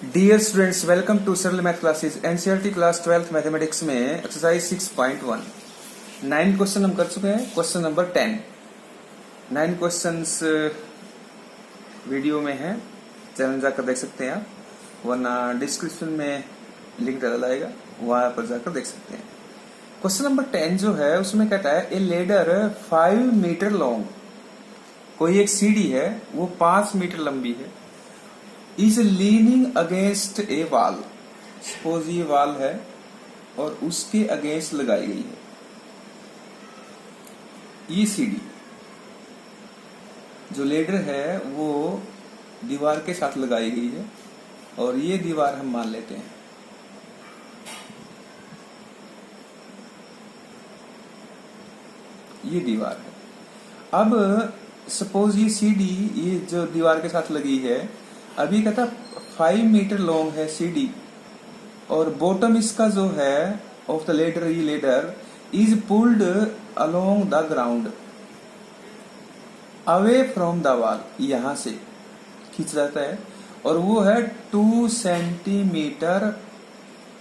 Dear students, welcome to सरल math classes. NCERT class 12th mathematics में exercise 6.1 9 question हम कर चुके हैं। क्वेश्चन नंबर 10 9 क्वेश्चंस वीडियो में है, चैनल जाकर देख सकते हैं आप, वरना डिस्क्रिप्शन में लिंक डाला जाएगा, वहां पर जाकर देख सकते हैं। क्वेश्चन नंबर 10 जो है उसमें कहता है ए लेडर 5 मीटर लॉन्ग, कोई एक सीढ़ी है वो 5 मीटर लंबी है, is leaning against A wall. Suppose ये वॉल है और उसके अगेंस्ट लगाई गई है ये सीढ़ी। जो लेडर है वो दीवार के साथ लगाई गई है और ये दीवार हम मान लेते हैं। ये दीवार है। अब सपोज ये सीढ़ी, ये जो दीवार के साथ लगी है, अभी कहता 5 मीटर लॉन्ग है सीढ़ी और बॉटम इसका जो है ऑफ द लेडर, ये ladder is pulled along the ground away from the wall, यहां से खींच जाता है और वो है 2 सेंटीमीटर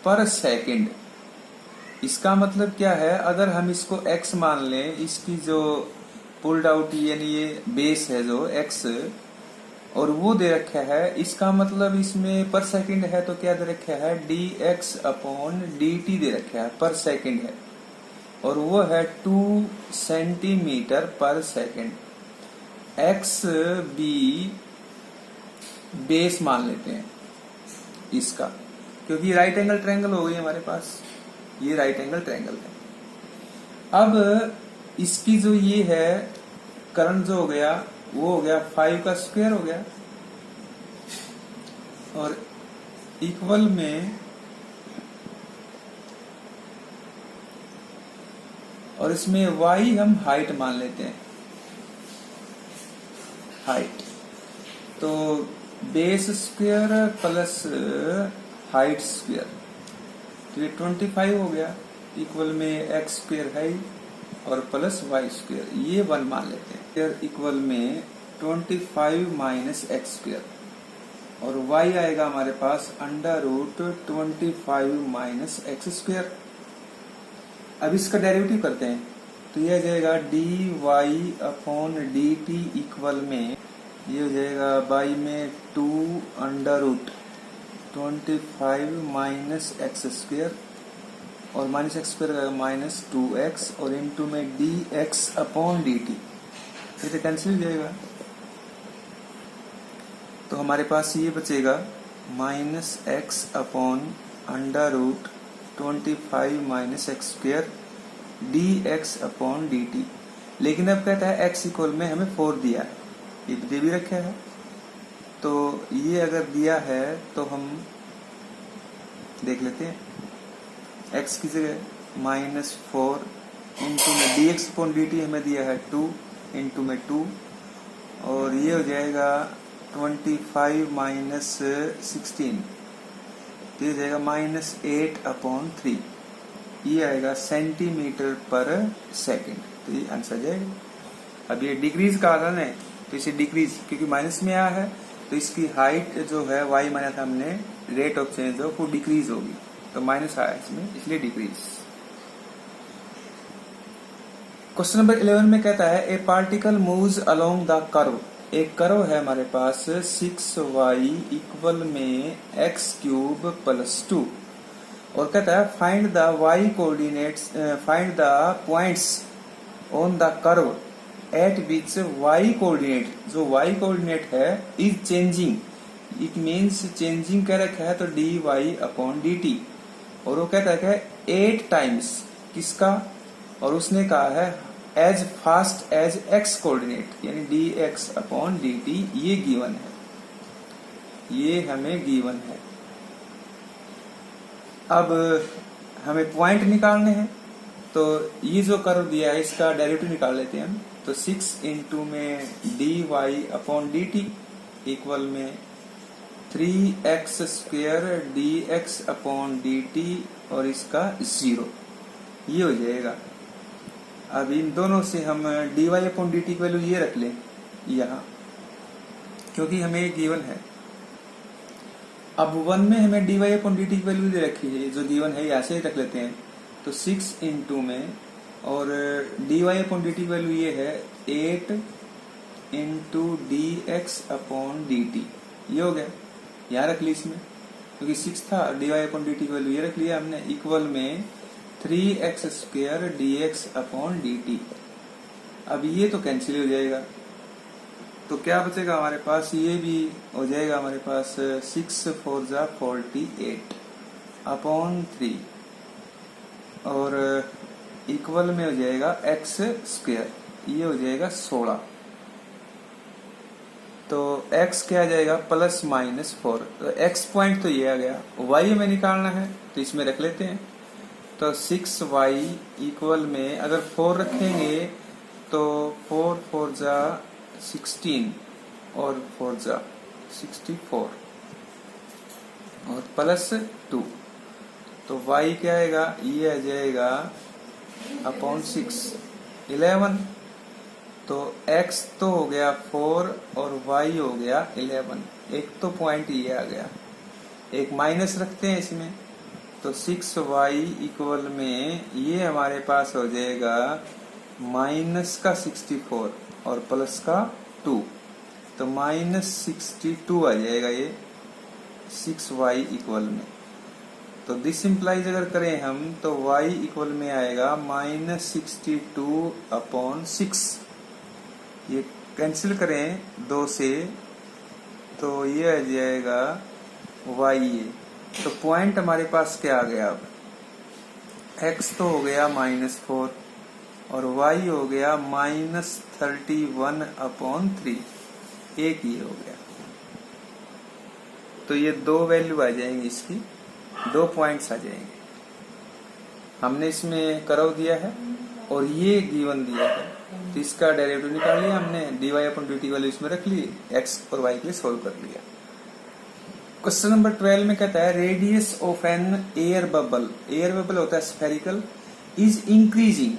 पर सेकंड। इसका मतलब क्या है, अगर हम इसको x मान लें, इसकी जो पुल्ड आउट यानी ये बेस है जो x और वो दे रखा है, इसका मतलब इसमें पर सेकंड है तो क्या दे रखा है dx अपॉन dt दे रखा है, पर सेकंड है और वो है 2 सेंटीमीटर पर सेकंड। x b बेस मान लेते हैं इसका, क्योंकि राइट एंगल ट्रायंगल हो गई हमारे पास, ये राइट एंगल ट्रायंगल है। अब इसकी जो ये है करंट जो हो गया वो हो गया 5 का स्क्वायर हो गया और इक्वल में, और इसमें y हम हाइट मान लेते हैं, हाइट। तो base square plus height square, तो ये 25 हो गया, इक्वल में x स्क्वायर है और प्लस वाई स्क्वायर, ये 1 मान लेते हैं। फिर इक्वल में 25 माइनस एक्स स्क्वायर और y आएगा हमारे पास under root 25 minus x square. अब इसका डेरिवेटिव करते हैं तो ये हो जाएगा dy अपॉन dt इक्वल में, ये हो जाएगा बाई में 2 under root 25 minus x square और minus x square minus 2x और इनटू में dx अपॉन dt, ये तो कैंसिल हो जाएगा। तो हमारे पास ये बचेगा minus x upon under root 25 minus x square dx upon dt। लेकिन अब कहता है x इक्वल में हमें 4 दिया है, ये दे भी रखा है, तो ये अगर दिया है तो हम देख लेते हैं। x की जगह माइनस 4 इंटू में dx अपॉन dt हमें दिया है 2 इंटू में 2 और ये हो जाएगा 25 माइनस 16, तो ये हो जाएगा माइनस 8 अपॉन 3, ये आएगा सेंटीमीटर पर सेकंड, तो ये आंसर जाएगा। अब ये डिक्रीज का आंसर है तो इसे डिक्रीज, क्योंकि माइनस में आया है तो इसकी हाइट जो है y माना था हमने, रेट ऑफ चेंज हो वो डिक्रीज होगी, तो माइनस आया इसमें, इसलिए डिक्रीज। क्वेश्चन नंबर 11 में कहता है ए particle moves along the curve. एक कर्व है हमारे पास 6y इक्वल में x क्यूब प्लस 2 और कहता है find the y coordinates, find the points on the curve at which y coordinate, जो y कोऑर्डिनेट है is changing, it means changing कह रखा है तो dy अपॉन dt, और वो कहता है 8 टाइम्स किसका, और उसने कहा है as fast as x coordinate यानी dx अपॉन dt, ये गिवन है, ये हमें गिवन है। अब हमें पॉइंट निकालने हैं, तो ये जो कर्व दिया है इसका डेरिवेटिव निकाल लेते हैं हम। तो 6 इंटू में dy अपॉन dt इक्वल में 3x square dx upon dt और इसका 0, ये हो जाएगा। अब इन दोनों से हम dy अपॉन dt की वैल्यू ये रख लें यहाँ, क्योंकि हमें गिवन है। अब 1 में हमें dy अपॉन dt की वैल्यू दे रखी है, जो गिवन है ऐसे ही रख लेते हैं। तो 6 इंटू में, और dy अपॉन dt की वैल्यू ये है 8 इंटू dx अपॉन dt, ये हो गया। यहाँ रख ली इसमें, क्योंकि 6 था, dy अपॉन dt की वैल्यू ये रख लिया हमने, इक्वल में 3x square dx upon dt। अब ये तो कैंसिल हो जाएगा, तो क्या बचेगा हमारे पास, ये भी हो जाएगा हमारे पास 6 4 जा 48 अपॉन 3, और इक्वल में हो जाएगा x स्क्वायर, ये हो जाएगा 16। तो x क्या आ जाएगा, प्लस माइनस 4। तो x पॉइंट तो ये आ गया, y हमें निकालना है तो इसमें रख लेते हैं। तो 6y इक्वल में अगर 4 रखेंगे तो 4 4 जा 16 और 4 जा 64 और प्लस 2। तो y क्या आएगा, ये आ जाएगा अपॉन 6 11। तो x तो हो गया 4 और y हो गया 11। एक तो पॉइंट ये आ गया, एक माइनस रखते हैं इसमें। तो 6y इक्वल में ये हमारे पास हो जाएगा माइनस का 64 और प्लस का 2, तो माइनस 62 आ जाएगा ये 6y इक्वल में। तो दिस इम्प्लाइज अगर करें हम तो y इक्वल में आएगा माइनस 62 अपॉन 6। ये कैंसिल करें 2 से तो ये आ जाएगा y ये। तो पॉइंट हमारे पास क्या आ गया, अब x तो हो गया -4 और y हो गया -31 अपॉन 3, एक ये हो गया। तो ये 2 वैल्यू आ जाएंगी, इसकी 2 पॉइंट्स आ जाएंगे। हमने इसमें कर्व दिया है और ये गिवन दिया है, तो इसका डेरिवेटिव निकाल लिया हमने, dy अपॉन dt वैल्यू इसमें रख ली, x और y के लिए सोल्व कर लिया। क्वेश्चन नंबर 12 में कहता है radius of an air bubble होता है स्फेरिकल, इज इंक्रीजिंग।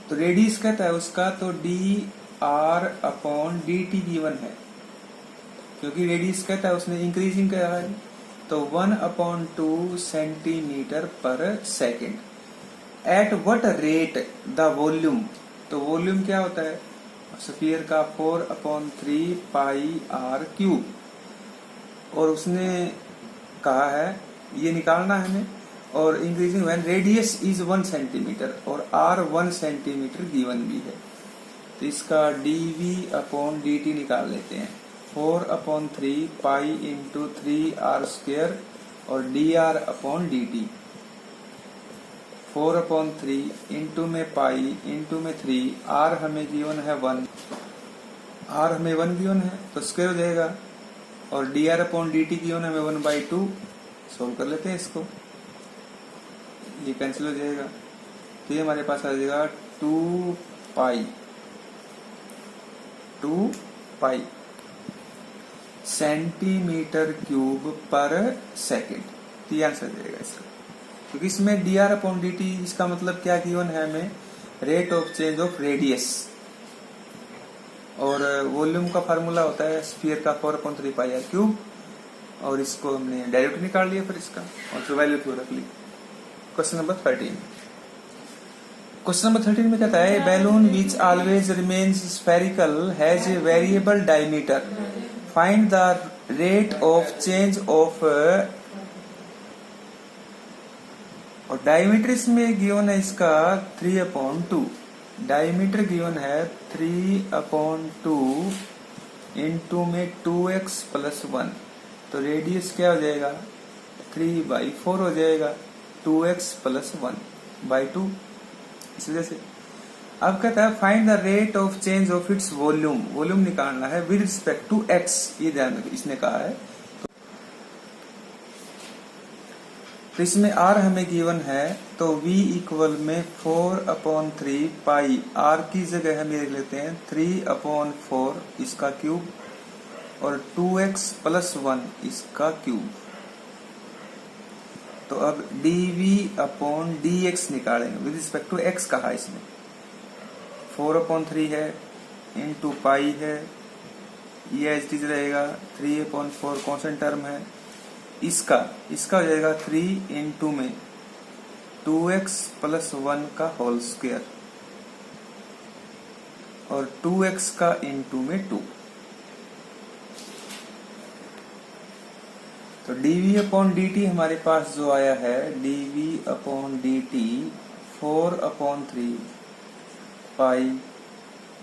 तो रेडियस कहता है उसका, तो d r upon d t given है, क्योंकि रेडियस कहता है उसने इंक्रीजिंग कहा है। तो 1/2 सेंटीमीटर पर second. At what rate the volume, तो वॉल्यूम क्या होता है स्फीयर का, 4/3 पाई आर क्यूब। और उसने कहा है ये निकालना है हमें, और increasing when radius is 1 centimetre और आर 1 सेंटीमीटर गिवन भी है। तो इसका dv अपॉन dt निकाल लेते हैं, 4/3 पाई इंटू 3r स्क्वायर और dr अपॉन dt। 4/3 इंटू में पाई इंटू में 3, r हमें गिवन है 1, r हमें 1 गिवन है तो स्क्वायर हो जाएगा, और dr अपॉन dt की हमें 1/2। सोल्व कर लेते हैं इसको, ये कैंसिल हो जाएगा। तो ये हमारे पास आ जाएगा 2 पाई सेंटीमीटर क्यूब पर सेकेंड। तो ये आंसर जाएगा इसका, क्योंकि इसमें dr अपॉन dt इसका मतलब क्या गिवन है हमें, rate of change of radius, और वॉल्यूम का फार्मूला होता है स्फीयर का 4/3 पाई आर क्यूब, और इसको हमने डायरेक्ट निकाल लिया फिर इसका, और फिर वैल्यू क्यों रख ली। Question number 13। क्वेश्चन नंबर 13 में कहता है balloon which always remains spherical has a variable diameter, find the rate of change of. और डायमीटर इसमें गिवन है इसका 3/2, डायमीटर गिवन है 3/2 इंटू में 2x प्लस 1। तो रेडियस क्या हो जाएगा, 3/4 हो जाएगा, 2x प्लस 1/2 इस वजह से। अब कहता है find the rate of change of its volume, volume निकालना है विद रिस्पेक्ट टू x, ये ध्यान रखिए इसने कहा है। तो इसमें r हमें गिवन है, तो v इक्वल में 4/3 पाई, r की जगह हम ये लिख लेते हैं 3/4 इसका क्यूब और 2x प्लस 1 इसका क्यूब। तो अब dv अपॉन dx निकालेंगे विद रिस्पेक्ट टू x कहा इसमें, 4/3 है इंटू पाई है, ये एज टीज रहेगा, 3/4 कॉन्स्टेंट टर्म है, इसका हो जाएगा 3 इंटू में 2x प्लस 1 का होल स्क्वायर और 2x का इंटू में 2। तो dv अपॉन dt हमारे पास जो आया है dv अपॉन dt 4/3 पाई,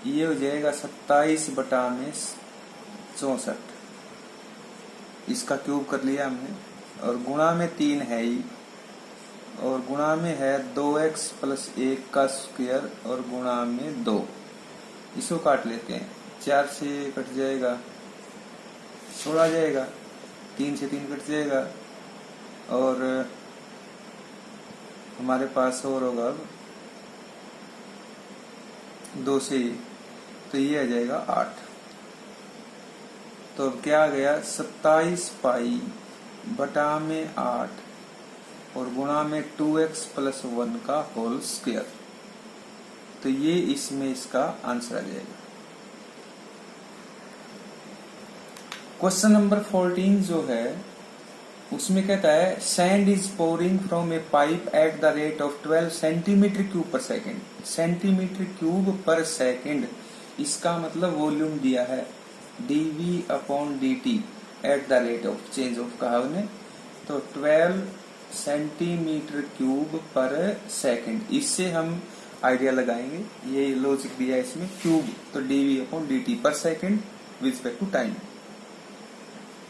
ये हो जाएगा 27/64। इसका क्यूब कर लिया हमने और गुणा में 3 है ही और गुणा में है 2x प्लस 1 का स्क्वायर और गुणा में 2। इसको काट लेते हैं, 4 से कट जाएगा 16 जाएगा, 3 से 3 कट जाएगा और हमारे पास और होगा अब 2 से, तो ये आ जाएगा 8। तो अब क्या आ गया 27 पाई बटा में 8 और गुणा में 2x प्लस 1 का होल स्क्वायर। तो ये इसमें इसका आंसर आ जाएगा। क्वेश्चन नंबर 14 जो है उसमें कहता है sand is pouring from A pipe at the rate of 12 centimetre cube पर सेकेंड। सेंटीमीटर क्यूब पर सेकेंड, इसका मतलब वॉल्यूम दिया है dv upon dt at the rate of change of कहा उन्हें, तो 12 सेंटीमीटर क्यूब पर सेकेंड। इससे हम आइडिया लगाएंगे, ये लॉजिक दिया है इसमें, क्यूब तो dv अपॉन dt पर second with respect to time.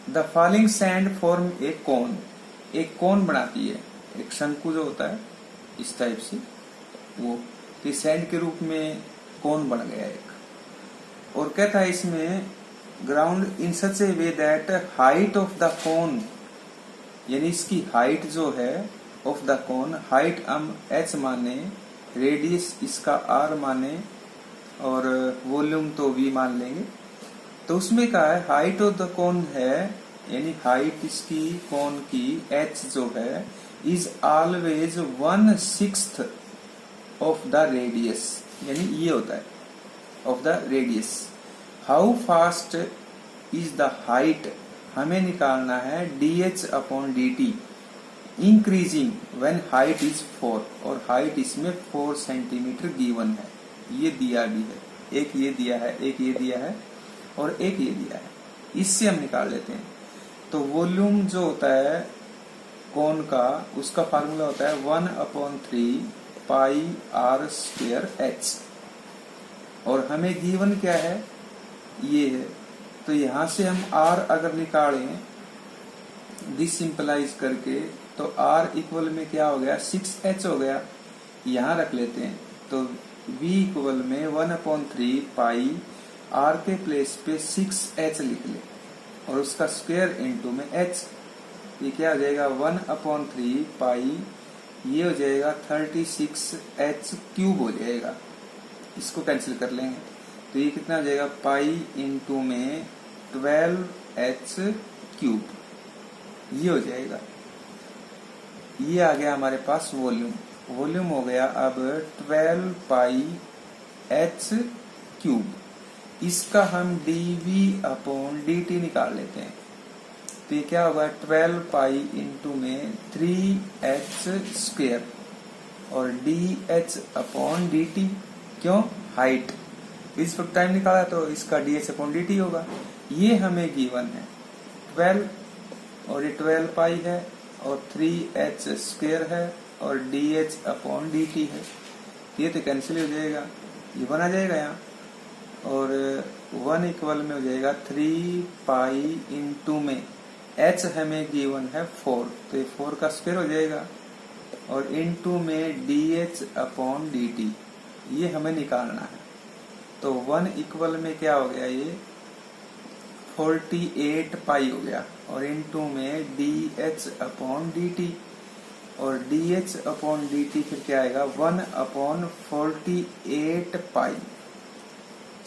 The falling sand form a cone, एक कोन बनाती है, एक शंकु जो होता है इस टाइप से, वो तो सैंड के रूप में कोन बन गया एक। और कहता है इसमें ground in such A way that height of the cone, यानी इसकी हाइट जो है ऑफ द कोन, हाइट हम h माने, रेडियस इसका r माने और वॉल्यूम तो v मान लेंगे। तो उसमें कहा है हाइट ऑफ द कोन है, यानी हाइट इसकी कोन की h जो है is always 1/6 of the radius, यानी ये होता है of the radius. How fast is the height, हमें निकालना है dh upon dt increasing when height is 4 और हाइट इसमें 4 सेंटीमीटर गिवन है। ये दिया भी है, एक ये दिया है, एक ये दिया है और एक ये दिया है, इससे हम निकाल लेते हैं। तो वॉल्यूम जो होता है कोन का, उसका फार्मूला होता है 1/3 पाई r स्क्वायर h और हमें गिवन क्या है, ये है। तो यहां से हम r अगर निकालें दिस सिंपलाइज करके, तो r इक्वल में क्या हो गया 6h हो गया, यहां रख लेते हैं। तो v इक्वल में 1/3 पाई r के प्लेस पे 6h लिख ले और उसका स्क्वायर इनटू में h, ये क्या हो जाएगा 1/3 पाई, ये हो जाएगा 36h क्यूब हो जाएगा। इसको कैंसिल कर लेंगे तो ये कितना हो जाएगा पाई इंटू में 12h क्यूब, ये हो जाएगा। ये आ गया हमारे पास वॉल्यूम, वॉल्यूम हो गया अब 12 पाई h क्यूब। इसका हम dv अपॉन dt निकाल लेते हैं, तो ये क्या होगा 12 पाई इंटू में 3h स्क्वायर और dh अपॉन dt, क्यों हाइट इस वक्त टाइम निकाला तो इसका dh अपॉन dt होगा। ये हमें गिवन है 12 और ये 12 पाई है और 3h स्क्वायर है और dh अपॉन dt है, ये तो कैंसिल हो जाएगा, ये बना जाएगा यहाँ और 1 इक्वल में हो जाएगा 3 पाई इंटू में h हमें गिवन है 4, तो ये 4 का स्क्वायर हो जाएगा और इंटू में dh अपॉन dt, ये हमें निकालना है। तो 1 इक्वल में क्या हो गया, ये 48 पाई हो गया और इंटू में dh अपॉन dt और dh अपॉन dt फिर क्या आएगा 1/48 पाई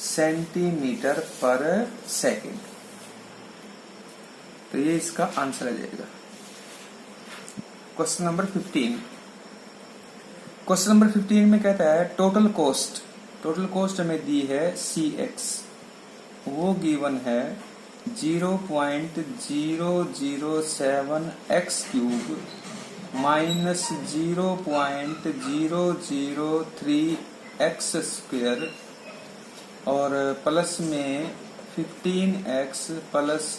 सेंटीमीटर पर सेकेंड। तो ये इसका आंसर आ जाएगा। क्वेश्चन नंबर 15, क्वेश्चन नंबर 15 में कहता है टोटल कॉस्ट हमें दी है cx, वो गिवन है 0.007 x cube minus 0.003 x square और प्लस में 15x प्लस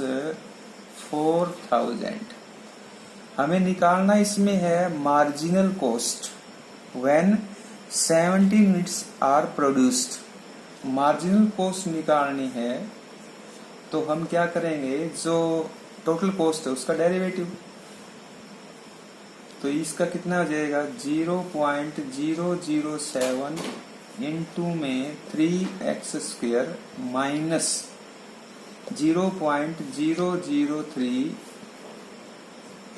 4000। हमें निकालना इसमें है marginal cost when 70 units are produced. Marginal cost निकालनी है तो हम क्या करेंगे, जो टोटल कॉस्ट है उसका डेरिवेटिव। तो इसका कितना हो जाएगा 0.007 इंटू में 3x स्क्वायर माइनस 0.003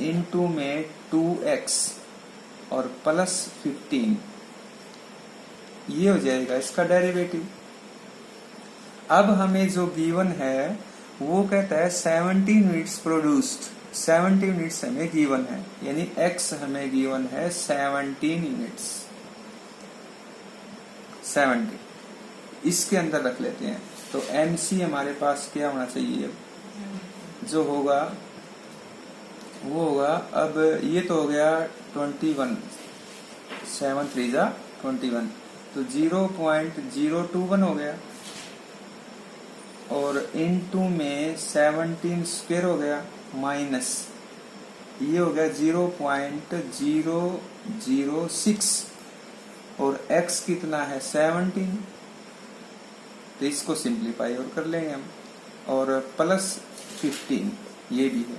इंटू में 2x और प्लस 15, ये हो जाएगा इसका डेरिवेटिव। अब हमें जो गिवन है वो कहता है 70 यूनिट्स प्रोड्यूस्ड। 70 यूनिट्स हमें गिवन है, यानी x हमें गिवन है 17 यूनिट्स। 70 इसके अंदर रख लेते हैं। तो MC हमारे पास क्या होना चाहिए, जो होगा वो होगा, अब ये तो हो गया 21, 7 3 जा 21, तो 0.021 हो गया और इनटू में 17 स्क्वायर हो गया माइनस ये हो गया 0.006 और x कितना है 17, तो इसको सिंप्लीफाई और कर लेंगे हम, और प्लस 15 ये भी है।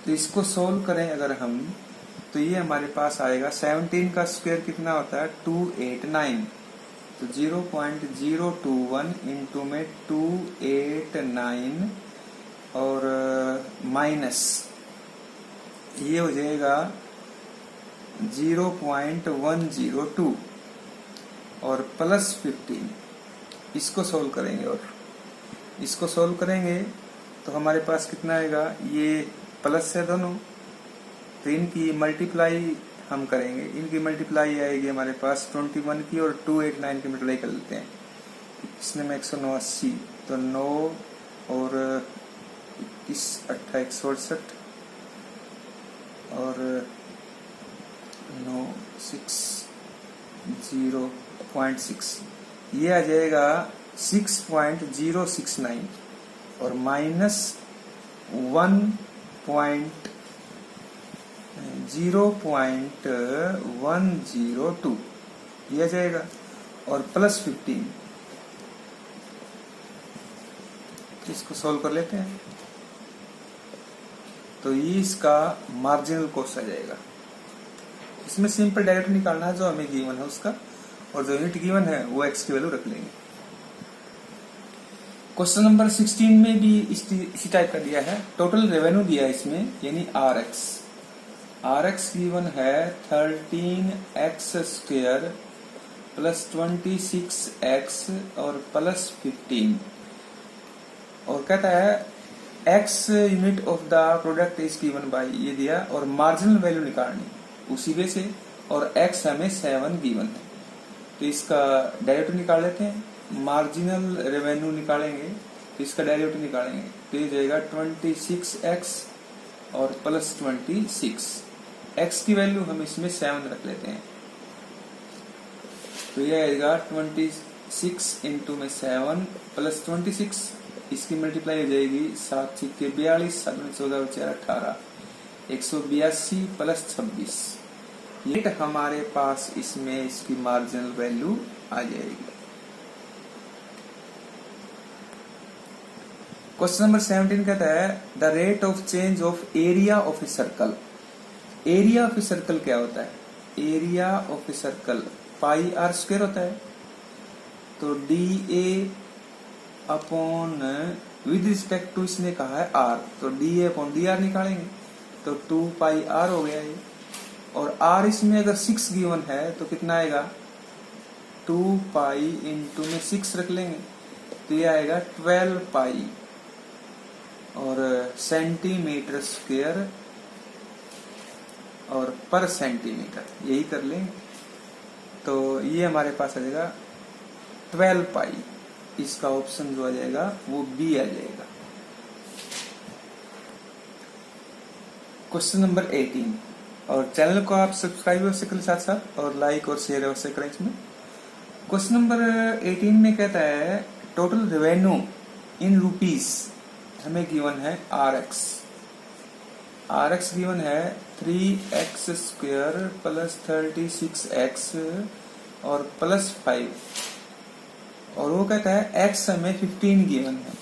तो इसको सोल्व करें अगर हम, तो ये हमारे पास आएगा 17 का स्क्वायर कितना होता है 289, तो 0.021 इंटू में 289 और माइनस ये हो जाएगा 0.102 और प्लस 15। इसको सोल्व करेंगे और इसको सोल्व करेंगे तो हमारे पास कितना आएगा, ये प्लस है दोनों, तो इनकी मल्टीप्लाई हम करेंगे, इनकी मल्टीप्लाई आएगी हमारे पास 21 की और 289 की मल्टीप्लाई कर लेते हैं। इसने में 189, तो 9 और 21 8 168 और 9 6 0.6, ये आ जाएगा 6.069 और माइनस 0.102 ये आ जाएगा और प्लस 15। इसको सोल्व कर लेते हैं, तो ये इसका मार्जिनल कॉस्ट आ जाएगा। इसमें सिंपल डायरेक्ट निकालना है जो हमें गिवन है उसका, और जो यूनिट गिवन है वो x की वैल्यू रख लेंगे। क्वेश्चन नंबर 16 में भी इसी टाइप का दिया है। टोटल रेवेन्यू दिया है इसमें, यानी RX गिवन है 13x स्क्वायर प्लस 26x और प्लस 15, और कहता है x unit of the product is given by, ये दिया, और मार्जिनल वैल्यू निकालनी उसी वे से, और x हमें 7 गिवन है। तो इसका डेरिवेटिव निकाल लेते हैं। मार्जिनल रेवेन्यू निकालेंगे तो इसका डेरिवेटिव निकालेंगे, तो ये जाएगा 26x और प्लस 26, x की वैल्यू हम इसमें 7 रख लेते हैं, तो ये आएगा 26 इंटू में 7 प्लस 26, इसकी मल्टीप्लाई हो जाएगी 7 छिक्के 42, 7 में 14 4 18, 182 प्लस 26, ये हमारे पास इसमें इसकी मार्जिनल वैल्यू आ जाएगी। क्वेश्चन नंबर 17 कहता है the rate of change of area of a circle. Area of a circle क्या होता है, area of a circle pi r square होता है, तो d a upon with respect to इसने कहा है आर, तो d a upon d r निकालेंगे, तो 2 पाई आर हो गया ये, और आर इसमें अगर 6 गिवन है तो कितना आएगा 2 पाई इंटू में 6 रख लेंगे, तो ये आएगा 12 पाई और सेंटीमीटर स्क्वायर और पर सेंटीमीटर, यही कर लें, तो ये हमारे पास आ जाएगा 12 पाई इसका ऑप्शन जो आ जाएगा वो बी आ जाएगा। क्वेश्चन नंबर 18, और चैनल को आप सब्सक्राइब अवश्य करें साथ साथ, और लाइक और शेयर अवश्य करें इसमें। क्वेश्चन नंबर 18 में कहता है टोटल रेवेन्यू इन रुपीस हमें गिवन है RX गिवन है 3x² प्लस 36x और प्लस 5, और वो कहता है x हमें 15 गिवन है।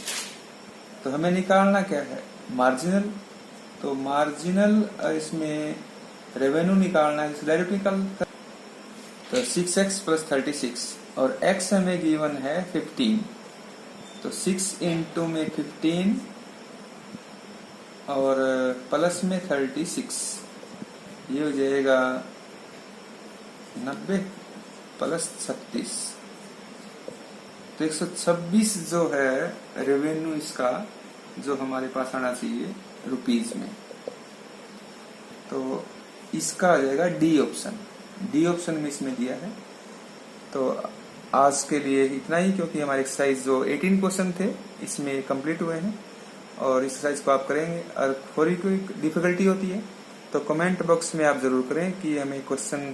तो हमें निकालना क्या है, मार्जिनल। तो मार्जिनल इसमें रेवेन्यू निकालना है, डायरेक्ट निकालता है। तो 6x प्लस 36 और x हमें गिवन है 15, तो 6 इंटू में 15 और प्लस में 36, ये हो जाएगा 90 प्लस 36, तो 126 जो है रेवेन्यू इसका जो हमारे पास आना चाहिए रुपीज में। तो इसका आ जाएगा डी ऑप्शन में इसमें दिया है। तो आज के लिए इतना ही, क्योंकि हमारे एक्सरसाइज जो 18 क्वेश्चन थे इसमें कंप्लीट हुए हैं, और एक्सरसाइज को आप करेंगे। और थोड़ी कोई डिफिकल्टी होती है तो कमेंट बॉक्स में आप जरूर करें कि हमें क्वेश्चन,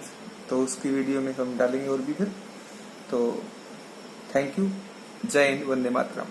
तो उसकी वीडियो में हम डालेंगे और भी फिर। तो थैंक यू, जय हिंद, वंदे मातरम।